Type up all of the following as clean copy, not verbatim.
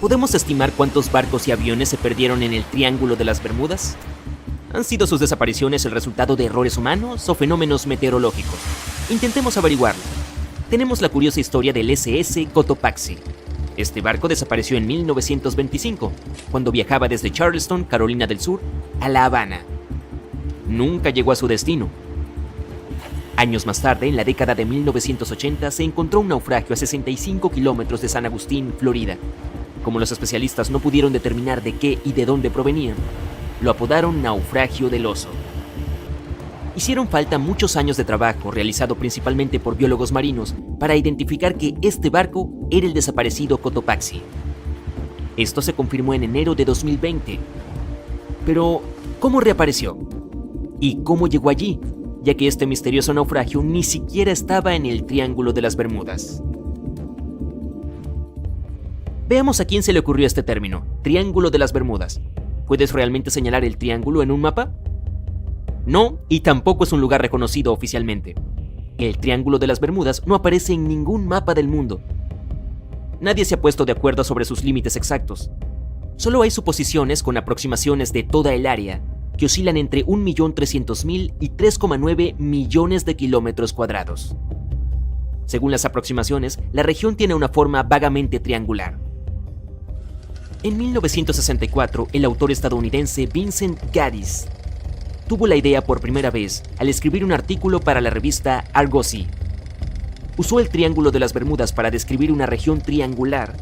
¿Podemos estimar cuántos barcos y aviones se perdieron en el Triángulo de las Bermudas? ¿Han sido sus desapariciones el resultado de errores humanos o fenómenos meteorológicos? Intentemos averiguarlo. Tenemos la curiosa historia del SS Cotopaxi. Este barco desapareció en 1925, cuando viajaba desde Charleston, Carolina del Sur, a La Habana. Nunca llegó a su destino. Años más tarde, en la década de 1980, se encontró un naufragio a 65 kilómetros de San Agustín, Florida. Como los especialistas no pudieron determinar de qué y de dónde provenían, lo apodaron Naufragio del Oso. Hicieron falta muchos años de trabajo, realizado principalmente por biólogos marinos, para identificar que este barco era el desaparecido Cotopaxi. Esto se confirmó en enero de 2020. Pero, ¿cómo reapareció? ¿Y cómo llegó allí? Ya que este misterioso naufragio ni siquiera estaba en el Triángulo de las Bermudas. Veamos a quién se le ocurrió este término, Triángulo de las Bermudas. ¿Puedes realmente señalar el triángulo en un mapa? No, y tampoco es un lugar reconocido oficialmente. El Triángulo de las Bermudas no aparece en ningún mapa del mundo. Nadie se ha puesto de acuerdo sobre sus límites exactos. Solo hay suposiciones con aproximaciones de toda el área que oscilan entre 1.300.000 y 3,9 millones de kilómetros cuadrados. Según las aproximaciones, la región tiene una forma vagamente triangular. En 1964, el autor estadounidense Vincent Gaddis tuvo la idea por primera vez al escribir un artículo para la revista Argosy. Usó el Triángulo de las Bermudas para describir una región triangular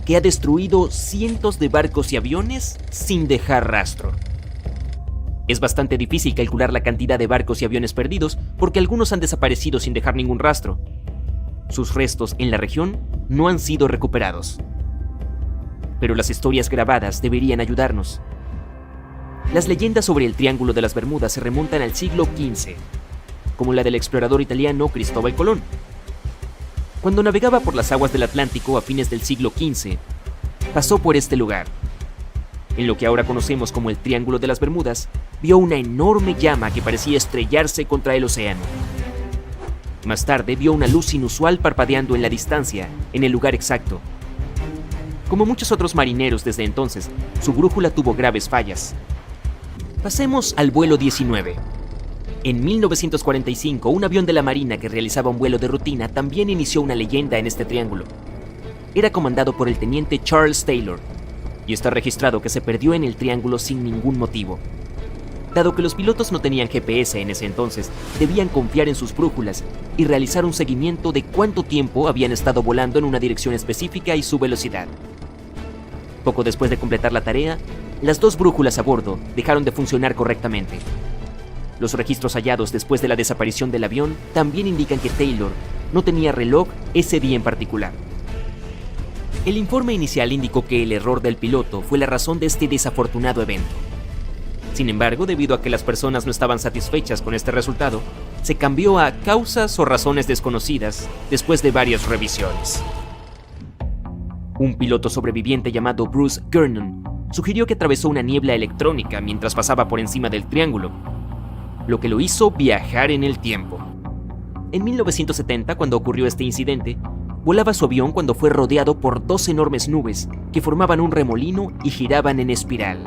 que ha destruido cientos de barcos y aviones sin dejar rastro. Es bastante difícil calcular la cantidad de barcos y aviones perdidos porque algunos han desaparecido sin dejar ningún rastro. Sus restos en la región no han sido recuperados. Pero las historias grabadas deberían ayudarnos. Las leyendas sobre el Triángulo de las Bermudas se remontan al siglo XV, como la del explorador italiano Cristóbal Colón. Cuando navegaba por las aguas del Atlántico a fines del siglo XV, pasó por este lugar. En lo que ahora conocemos como el Triángulo de las Bermudas, vio una enorme llama que parecía estrellarse contra el océano. Más tarde vio una luz inusual parpadeando en la distancia, en el lugar exacto. Como muchos otros marineros desde entonces, su brújula tuvo graves fallas. Pasemos al vuelo 19. En 1945, un avión de la Marina que realizaba un vuelo de rutina también inició una leyenda en este triángulo. Era comandado por el teniente Charles Taylor, y está registrado que se perdió en el triángulo sin ningún motivo. Dado que los pilotos no tenían GPS en ese entonces, debían confiar en sus brújulas y realizar un seguimiento de cuánto tiempo habían estado volando en una dirección específica y su velocidad. Poco después de completar la tarea, las dos brújulas a bordo dejaron de funcionar correctamente. Los registros hallados después de la desaparición del avión también indican que Taylor no tenía reloj ese día en particular. El informe inicial indicó que el error del piloto fue la razón de este desafortunado evento. Sin embargo, debido a que las personas no estaban satisfechas con este resultado, se cambió a causas o razones desconocidas después de varias revisiones. Un piloto sobreviviente llamado Bruce Gernon sugirió que atravesó una niebla electrónica mientras pasaba por encima del triángulo, lo que lo hizo viajar en el tiempo. En 1970, cuando ocurrió este incidente, volaba su avión cuando fue rodeado por dos enormes nubes que formaban un remolino y giraban en espiral.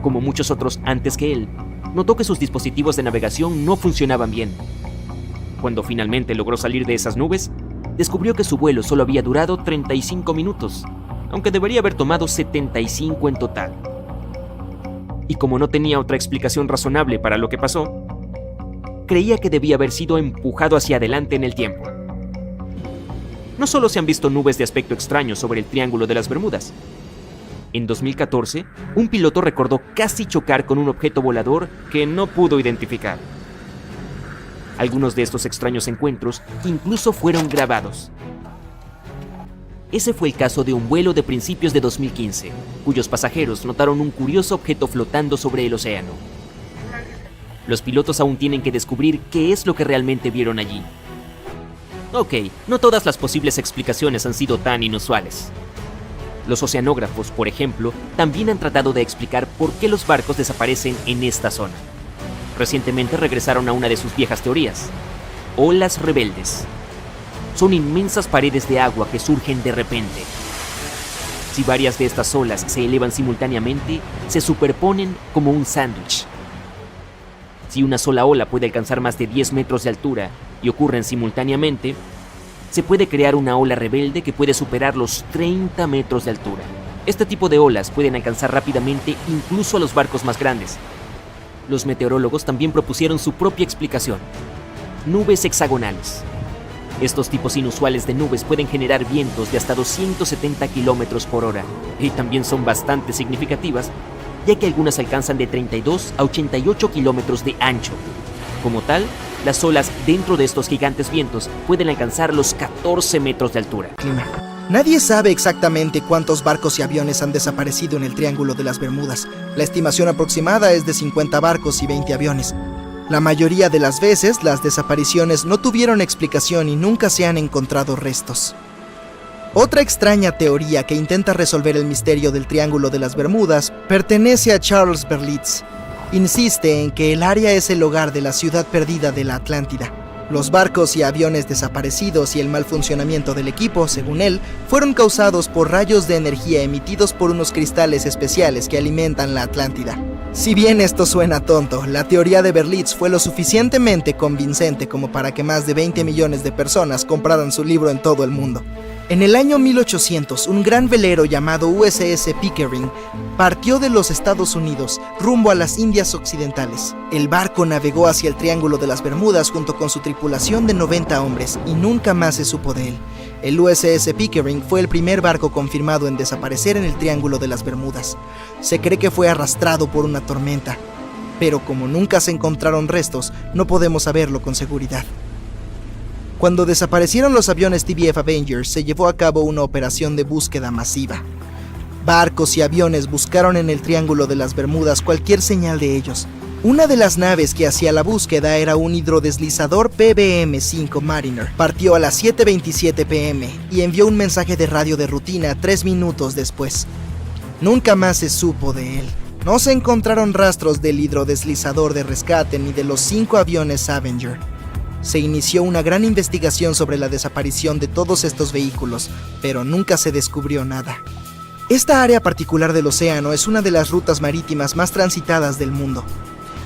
Como muchos otros antes que él, notó que sus dispositivos de navegación no funcionaban bien. Cuando finalmente logró salir de esas nubes, descubrió que su vuelo solo había durado 35 minutos, aunque debería haber tomado 75 en total. Y como no tenía otra explicación razonable para lo que pasó, creía que debía haber sido empujado hacia adelante en el tiempo. No solo se han visto nubes de aspecto extraño sobre el Triángulo de las Bermudas. En 2014, un piloto recordó casi chocar con un objeto volador que no pudo identificar. Algunos de estos extraños encuentros incluso fueron grabados. Ese fue el caso de un vuelo de principios de 2015, cuyos pasajeros notaron un curioso objeto flotando sobre el océano. Los pilotos aún tienen que descubrir qué es lo que realmente vieron allí. Ok, no todas las posibles explicaciones han sido tan inusuales. Los oceanógrafos, por ejemplo, también han tratado de explicar por qué los barcos desaparecen en esta zona. Recientemente regresaron a una de sus viejas teorías: olas rebeldes. Son inmensas paredes de agua que surgen de repente. Si varias de estas olas se elevan simultáneamente, se superponen como un sándwich. Si una sola ola puede alcanzar más de 10 metros de altura y ocurren simultáneamente, se puede crear una ola rebelde que puede superar los 30 metros de altura. Este tipo de olas pueden alcanzar rápidamente incluso a los barcos más grandes. Los meteorólogos también propusieron su propia explicación: nubes hexagonales. Estos tipos inusuales de nubes pueden generar vientos de hasta 270 kilómetros por hora y también son bastante significativas, ya que algunas alcanzan de 32 a 88 kilómetros de ancho. Como tal, las olas dentro de estos gigantes vientos pueden alcanzar los 14 metros de altura. Nadie sabe exactamente cuántos barcos y aviones han desaparecido en el Triángulo de las Bermudas. La estimación aproximada es de 50 barcos y 20 aviones. La mayoría de las veces, las desapariciones no tuvieron explicación y nunca se han encontrado restos. Otra extraña teoría que intenta resolver el misterio del Triángulo de las Bermudas pertenece a Charles Berlitz. Insiste en que el área es el hogar de la ciudad perdida de la Atlántida. Los barcos y aviones desaparecidos y el mal funcionamiento del equipo, según él, fueron causados por rayos de energía emitidos por unos cristales especiales que alimentan la Atlántida. Si bien esto suena tonto, la teoría de Berlitz fue lo suficientemente convincente como para que más de 20 millones de personas compraran su libro en todo el mundo. En el año 1800, un gran velero llamado USS Pickering partió de los Estados Unidos rumbo a las Indias Occidentales. El barco navegó hacia el Triángulo de las Bermudas junto con su tripulación de 90 hombres y nunca más se supo de él. El USS Pickering fue el primer barco confirmado en desaparecer en el Triángulo de las Bermudas. Se cree que fue arrastrado por una tormenta, pero como nunca se encontraron restos, no podemos saberlo con seguridad. Cuando desaparecieron los aviones TBF Avengers, se llevó a cabo una operación de búsqueda masiva. Barcos y aviones buscaron en el Triángulo de las Bermudas cualquier señal de ellos. Una de las naves que hacía la búsqueda era un hidrodeslizador PBM-5 Mariner. Partió a las 7:27 p.m. y envió un mensaje de radio de rutina 3 minutos después. Nunca más se supo de él. No se encontraron rastros del hidrodeslizador de rescate ni de los 5 aviones Avenger. Se inició una gran investigación sobre la desaparición de todos estos vehículos, pero nunca se descubrió nada. Esta área particular del océano es una de las rutas marítimas más transitadas del mundo.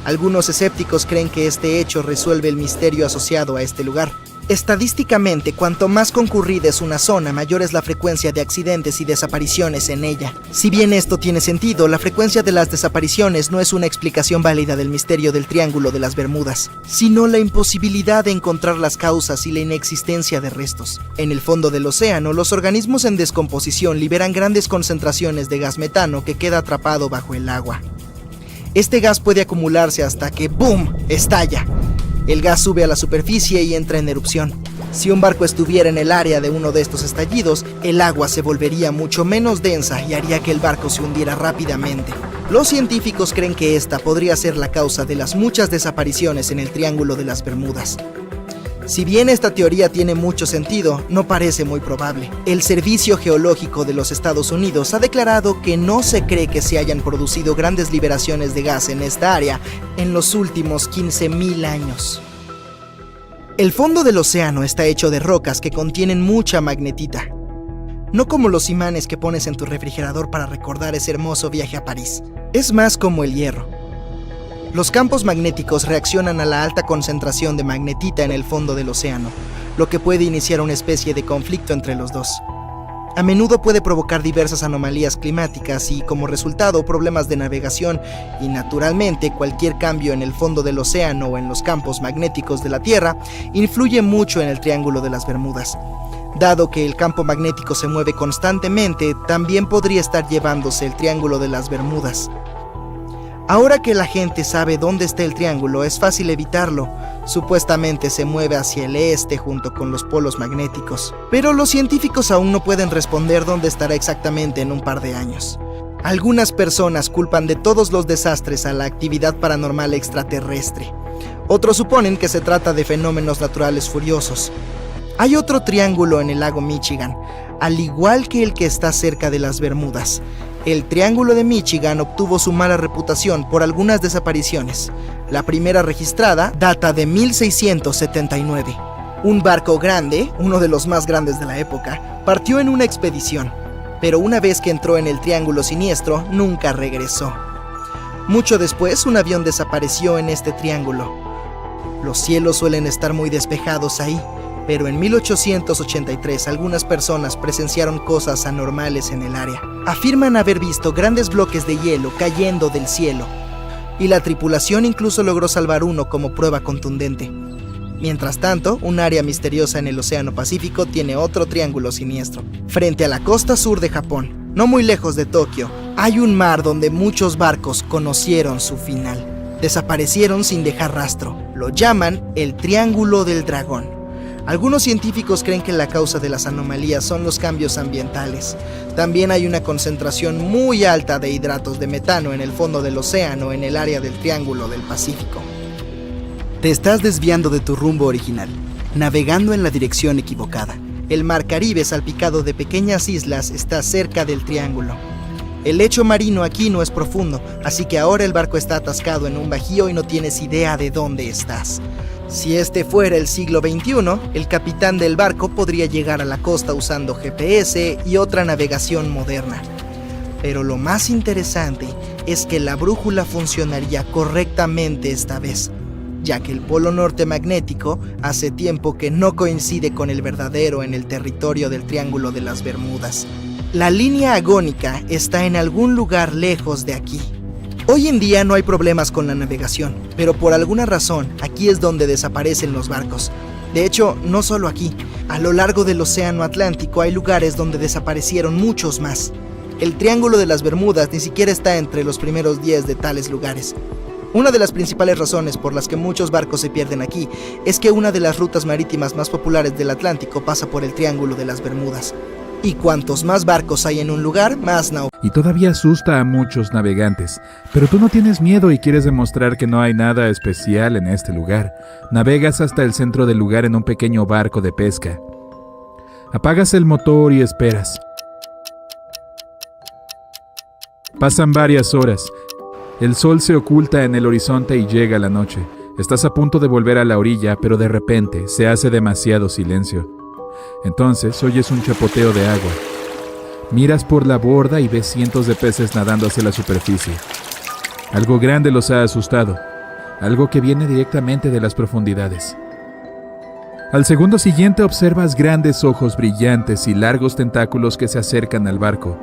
Algunos escépticos creen que este hecho resuelve el misterio asociado a este lugar. Estadísticamente, cuanto más concurrida es una zona, mayor es la frecuencia de accidentes y desapariciones en ella. Si bien esto tiene sentido, la frecuencia de las desapariciones no es una explicación válida del misterio del Triángulo de las Bermudas, sino la imposibilidad de encontrar las causas y la inexistencia de restos. En el fondo del océano, los organismos en descomposición liberan grandes concentraciones de gas metano que queda atrapado bajo el agua. Este gas puede acumularse hasta que ¡boom!, estalla. El gas sube a la superficie y entra en erupción. Si un barco estuviera en el área de uno de estos estallidos, el agua se volvería mucho menos densa y haría que el barco se hundiera rápidamente. Los científicos creen que esta podría ser la causa de las muchas desapariciones en el Triángulo de las Bermudas. Si bien esta teoría tiene mucho sentido, no parece muy probable. El Servicio Geológico de los Estados Unidos ha declarado que no se cree que se hayan producido grandes liberaciones de gas en esta área en los últimos 15.000 años. El fondo del océano está hecho de rocas que contienen mucha magnetita. No como los imanes que pones en tu refrigerador para recordar ese hermoso viaje a París. Es más como el hierro. Los campos magnéticos reaccionan a la alta concentración de magnetita en el fondo del océano, lo que puede iniciar una especie de conflicto entre los dos. A menudo puede provocar diversas anomalías climáticas y, como resultado, problemas de navegación y, naturalmente, cualquier cambio en el fondo del océano o en los campos magnéticos de la Tierra influye mucho en el Triángulo de las Bermudas. Dado que el campo magnético se mueve constantemente, también podría estar llevándose el Triángulo de las Bermudas. Ahora que la gente sabe dónde está el triángulo, es fácil evitarlo. Supuestamente se mueve hacia el este junto con los polos magnéticos. Pero los científicos aún no pueden responder dónde estará exactamente en un par de años. Algunas personas culpan de todos los desastres a la actividad paranormal extraterrestre. Otros suponen que se trata de fenómenos naturales furiosos. Hay otro triángulo en el lago Michigan, al igual que el que está cerca de las Bermudas. El Triángulo de Michigan obtuvo su mala reputación por algunas desapariciones. La primera registrada data de 1679. Un barco grande, uno de los más grandes de la época, partió en una expedición. pero una vez que entró en el Triángulo Siniestro, nunca regresó. Mucho después, un avión desapareció en este triángulo. Los cielos suelen estar muy despejados ahí, pero en 1883 algunas personas presenciaron cosas anormales en el área. Afirman haber visto grandes bloques de hielo cayendo del cielo, y la tripulación incluso logró salvar uno como prueba contundente. Mientras tanto, un área misteriosa en el Océano Pacífico tiene otro triángulo siniestro. Frente a la costa sur de Japón, no muy lejos de Tokio, hay un mar donde muchos barcos conocieron su final. Desaparecieron sin dejar rastro. Lo llaman el Triángulo del Dragón. Algunos científicos creen que la causa de las anomalías son los cambios ambientales. También hay una concentración muy alta de hidratos de metano en el fondo del océano en el área del Triángulo del Pacífico. Te estás desviando de tu rumbo original, navegando en la dirección equivocada. El mar Caribe, salpicado de pequeñas islas, está cerca del triángulo. El lecho marino aquí no es profundo, así que ahora el barco está atascado en un bajío y no tienes idea de dónde estás. Si este fuera el siglo XXI, el capitán del barco podría llegar a la costa usando GPS y otra navegación moderna. Pero lo más interesante es que la brújula funcionaría correctamente esta vez, ya que el polo norte magnético hace tiempo que no coincide con el verdadero en el territorio del Triángulo de las Bermudas. La línea agónica está en algún lugar lejos de aquí. Hoy en día no hay problemas con la navegación, pero por alguna razón aquí es donde desaparecen los barcos. De hecho, no solo aquí, a lo largo del Océano Atlántico hay lugares donde desaparecieron muchos más. El Triángulo de las Bermudas ni siquiera está entre los primeros 10 de tales lugares. Una de las principales razones por las que muchos barcos se pierden aquí es que una de las rutas marítimas más populares del Atlántico pasa por el Triángulo de las Bermudas. Y cuantos más barcos hay en un lugar, más Y todavía asusta a muchos navegantes, pero tú no tienes miedo y quieres demostrar que no hay nada especial en este lugar. Navegas hasta el centro del lugar en un pequeño barco de pesca. Apagas el motor y esperas. Pasan varias horas. El sol se oculta en el horizonte y llega la noche. Estás a punto de volver a la orilla, pero de repente se hace demasiado silencio. Entonces oyes un chapoteo de agua. Miras por la borda y ves cientos de peces nadando hacia la superficie. Algo grande los ha asustado. Algo que viene directamente de las profundidades. Al segundo siguiente observas grandes ojos brillantes y largos tentáculos que se acercan al barco.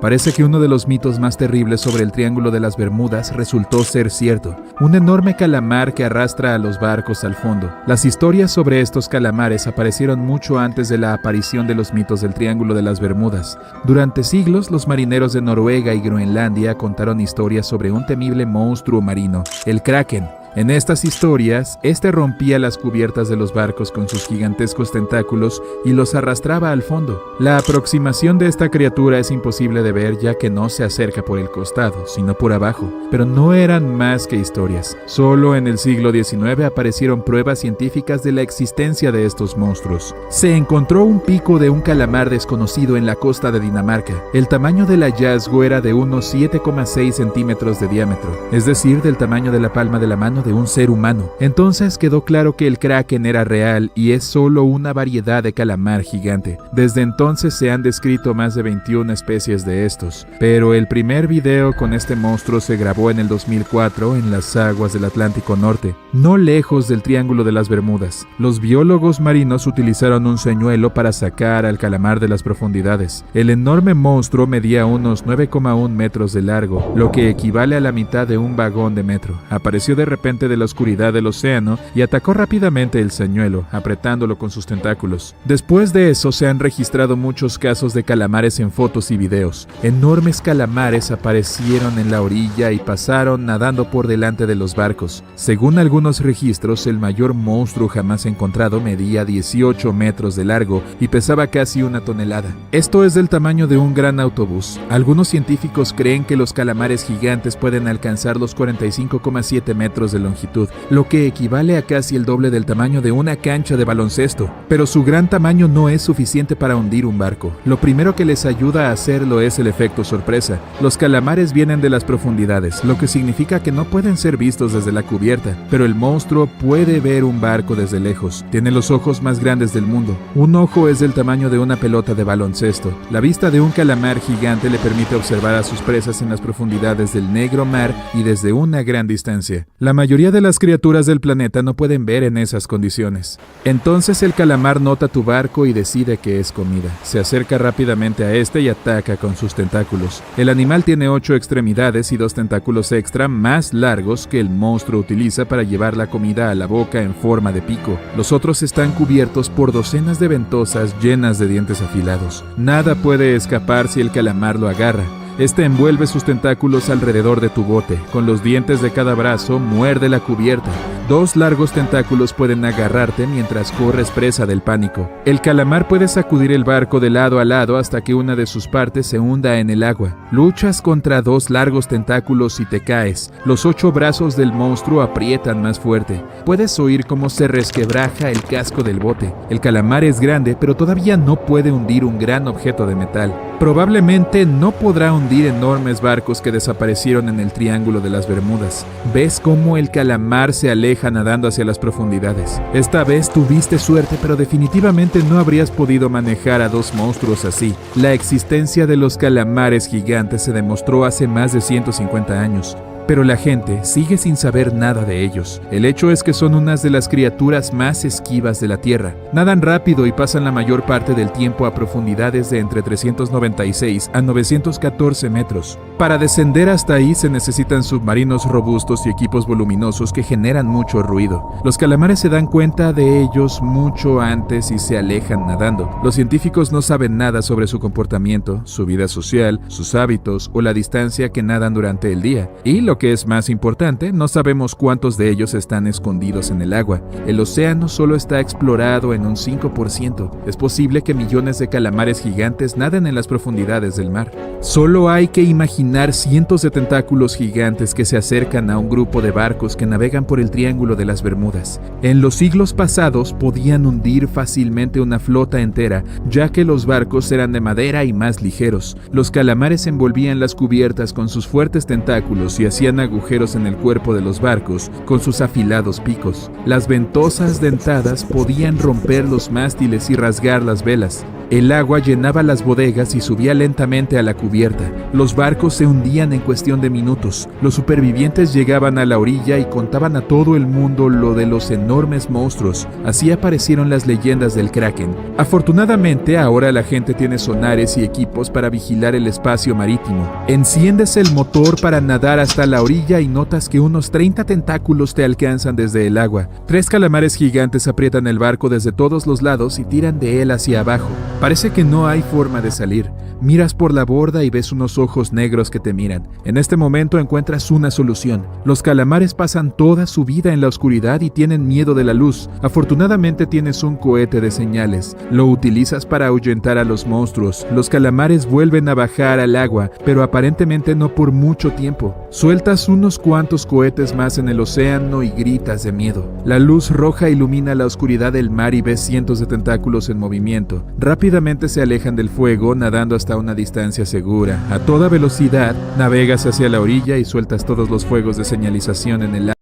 Parece que uno de los mitos más terribles sobre el Triángulo de las Bermudas resultó ser cierto. Un enorme calamar que arrastra a los barcos al fondo. Las historias sobre estos calamares aparecieron mucho antes de la aparición de los mitos del Triángulo de las Bermudas. Durante siglos, los marineros de Noruega y Groenlandia contaron historias sobre un temible monstruo marino, el Kraken. En estas historias, este rompía las cubiertas de los barcos con sus gigantescos tentáculos y los arrastraba al fondo. La aproximación de esta criatura es imposible de ver ya que no se acerca por el costado, sino por abajo. Pero no eran más que historias. Solo en el siglo XIX aparecieron pruebas científicas de la existencia de estos monstruos. Se encontró un pico de un calamar desconocido en la costa de Dinamarca. El tamaño del hallazgo era de unos 7,6 centímetros de diámetro, es decir, del tamaño de la palma de la mano de un ser humano. Entonces quedó claro que el Kraken era real y es solo una variedad de calamar gigante. Desde entonces se han descrito más de 21 especies de estos, pero el primer video con este monstruo se grabó en el 2004 en las aguas del Atlántico Norte, no lejos del Triángulo de las Bermudas. Los biólogos marinos utilizaron un señuelo para sacar al calamar de las profundidades. El enorme monstruo medía unos 9,1 metros de largo, lo que equivale a la mitad de un vagón de metro. Apareció de repente de la oscuridad del océano y atacó rápidamente el señuelo, apretándolo con sus tentáculos. Después de eso se han registrado muchos casos de calamares en fotos y videos. Enormes calamares aparecieron en la orilla y pasaron nadando por delante de los barcos. Según algunos registros, el mayor monstruo jamás encontrado medía 18 metros de largo y pesaba casi 1 tonelada. Esto es del tamaño de un gran autobús. Algunos científicos creen que los calamares gigantes pueden alcanzar los 45,7 metros de de longitud, lo que equivale a casi el doble del tamaño de una cancha de baloncesto. Pero su gran tamaño no es suficiente para hundir un barco. Lo primero que les ayuda a hacerlo es el efecto sorpresa. Los calamares vienen de las profundidades, lo que significa que no pueden ser vistos desde la cubierta, pero el monstruo puede ver un barco desde lejos. Tiene los ojos más grandes del mundo. Un ojo es del tamaño de una pelota de baloncesto. La vista de un calamar gigante le permite observar a sus presas en las profundidades del negro mar y desde una gran distancia. La mayoría de las criaturas del planeta no pueden ver en esas condiciones. Entonces el calamar nota tu barco y decide que es comida. Se acerca rápidamente a este y ataca con sus tentáculos. El animal tiene 8 extremidades y 2 tentáculos extra más largos que el monstruo utiliza para llevar la comida a la boca en forma de pico. Los otros están cubiertos por docenas de ventosas llenas de dientes afilados. Nada puede escapar si el calamar lo agarra. Este envuelve sus tentáculos alrededor de tu bote. Con los dientes de cada brazo, muerde la cubierta. 2 largos tentáculos pueden agarrarte mientras corres presa del pánico. El calamar puede sacudir el barco de lado a lado hasta que una de sus partes se hunda en el agua. Luchas contra 2 largos tentáculos y te caes. Los 8 brazos del monstruo aprietan más fuerte. Puedes oír cómo se resquebraja el casco del bote. El calamar es grande, pero todavía no puede hundir un gran objeto de metal. Probablemente no podrá hundir enormes barcos que desaparecieron en el Triángulo de las Bermudas. Ves cómo el calamar se aleja nadando hacia las profundidades. Esta vez tuviste suerte, pero definitivamente no habrías podido manejar a 2 monstruos así. La existencia de los calamares gigantes se demostró hace más de 150 años. Pero la gente sigue sin saber nada de ellos. El hecho es que son unas de las criaturas más esquivas de la Tierra. Nadan rápido y pasan la mayor parte del tiempo a profundidades de entre 396 a 914 metros. Para descender hasta ahí se necesitan submarinos robustos y equipos voluminosos que generan mucho ruido. Los calamares se dan cuenta de ellos mucho antes y se alejan nadando. Los científicos no saben nada sobre su comportamiento, su vida social, sus hábitos o la distancia que nadan durante el día. Y lo que es más importante, no sabemos cuántos de ellos están escondidos en el agua. El océano solo está explorado en un 5%. Es posible que millones de calamares gigantes naden en las profundidades del mar. Solo hay que imaginar cientos de tentáculos gigantes que se acercan a un grupo de barcos que navegan por el Triángulo de las Bermudas. En los siglos pasados podían hundir fácilmente una flota entera, ya que los barcos eran de madera y más ligeros. Los calamares envolvían las cubiertas con sus fuertes tentáculos y hacían agujeros en el cuerpo de los barcos con sus afilados picos. Las ventosas dentadas podían romper los mástiles y rasgar las velas. El agua llenaba las bodegas y subía lentamente a la cubierta. Los barcos se hundían en cuestión de minutos. Los supervivientes llegaban a la orilla y contaban a todo el mundo lo de los enormes monstruos. Así aparecieron las leyendas del Kraken. Afortunadamente, ahora la gente tiene sonares y equipos para vigilar el espacio marítimo. Enciendes el motor para nadar hasta la orilla y notas que unos 30 tentáculos te alcanzan desde el agua. 3 calamares gigantes aprietan el barco desde todos los lados y tiran de él hacia abajo. Parece que no hay forma de salir. Miras por la borda y ves unos ojos negros que te miran. En este momento encuentras una solución. Los calamares pasan toda su vida en la oscuridad y tienen miedo de la luz. Afortunadamente tienes un cohete de señales. Lo utilizas para ahuyentar a los monstruos. Los calamares vuelven a bajar al agua, pero aparentemente no por mucho tiempo. Sueltas unos cuantos cohetes más en el océano y gritas de miedo. La luz roja ilumina la oscuridad del mar y ves cientos de tentáculos en movimiento. Rápidamente se alejan del fuego, nadando hasta una distancia segura. A toda velocidad, navegas hacia la orilla y sueltas todos los fuegos de señalización en el agua.